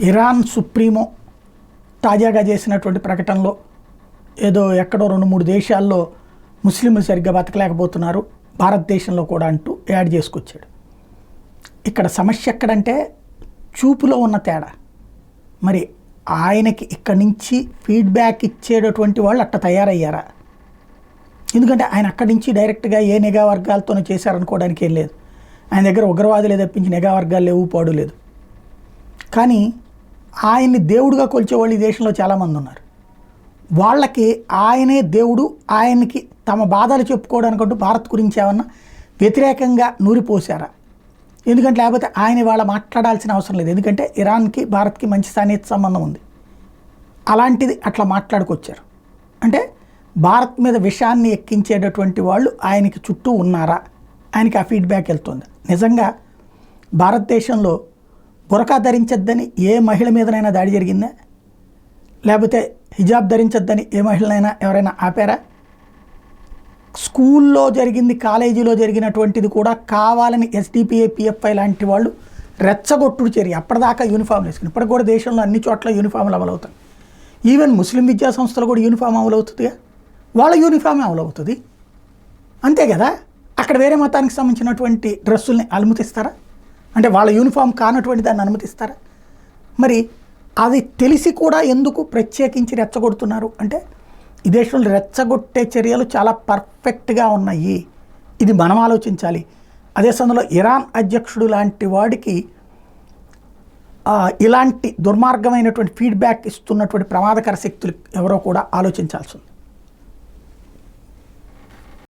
Iran supremo తాజాగా చేసినటువంటి ప్రకటనలో ఏదో ఎక్కడో 2-3 దేశాల్లో ముస్లింలు సరిగ్గా బతకలేకపోతున్నారు, భారతదేశంలో కూడా అంటూ యాడ్ చేసుకొచ్చాడు. ఇక్కడ సమస్య ఎక్కడంటే చూపులో ఉన్న తేడా. మరి ఆయనకి ఇక్కడి నుంచి ఫీడ్బ్యాక్ ఇచ్చేటటువంటి వాళ్ళు అట్ట తయారయ్యారా? ఎందుకంటే ఆయన అక్కడి నుంచి డైరెక్ట్గా ఏ నిఘా వర్గాలతోనూ చేశారనుకోవడానికి ఏం లేదు. ఆయన దగ్గర ఉగ్రవాదులే తప్పించి నిఘా వర్గాలు లేవు, పాడు లేదు. కానీ ఆయన్ని దేవుడిగా కొలిచేవాళ్ళు ఈ దేశంలో చాలామంది ఉన్నారు. వాళ్ళకి ఆయనే దేవుడు, ఆయనకి తమ బాధలు చెప్పుకోవడానికంటూ భారత్ గురించి ఏమన్నా వ్యతిరేకంగా నూరిపోసారా? ఎందుకంటే లేకపోతే ఆయన వాళ్ళ మాట్లాడాల్సిన అవసరం లేదు. ఎందుకంటే ఇరాన్కి భారత్కి మంచి సన్నిహిత సంబంధం ఉంది. అలాంటిది అట్లా మాట్లాడుకొచ్చారు అంటే భారత్ మీద విషాన్ని ఎక్కించేటటువంటి వాళ్ళు ఆయనకి చుట్టూ ఉన్నారా? ఆయనకి ఆ ఫీడ్బ్యాక్ వెళ్తుంది. నిజంగా భారతదేశంలో బురకా ధరించొద్దని ఏ మహిళ మీదనైనా దాడి జరిగిందా? లేకపోతే హిజాబ్ ధరించొద్దని ఏ మహిళనైనా ఎవరైనా ఆపారా? స్కూల్లో జరిగింది, కాలేజీలో జరిగినటువంటిది కూడా కావాలని ఎస్డిపిఐ, పిఎఫ్ఐ లాంటి వాళ్ళు రెచ్చగొట్టుడు చర్య. అప్పటిదాకా యూనిఫామ్లు వేసుకుని, ఇప్పటికి కూడా దేశంలో అన్ని చోట్ల యూనిఫామ్లు అమలవుతాయి. ఈవెన్ ముస్లిం విద్యా సంస్థలు కూడా యూనిఫామ్ అమలవుతుందిగా, వాళ్ళ యూనిఫామే అమలవుతుంది. అంతే కదా. అక్కడ వేరే మతానికి సంబంధించినటువంటి డ్రెస్సుల్ని అనుమతిస్తారా? అంటే వాళ్ళ యూనిఫామ్ కానటువంటి దాన్ని అనుమతిస్తారా? మరి అది తెలిసి కూడా ఎందుకు ప్రత్యేకించి రెచ్చగొడుతున్నారు అంటే ఈ దేశంలో రెచ్చగొట్టే చర్యలు చాలా పర్ఫెక్ట్గా ఉన్నాయి. ఇది మనం ఆలోచించాలి. అదే సమయంలో ఇరాన్ అధ్యక్షుడు లాంటి వాడికి ఇలాంటి దుర్మార్గమైనటువంటి ఫీడ్బ్యాక్ ఇస్తున్నటువంటి ప్రమాదకర శక్తులు ఎవరో కూడా ఆలోచించాల్సి ఉంది.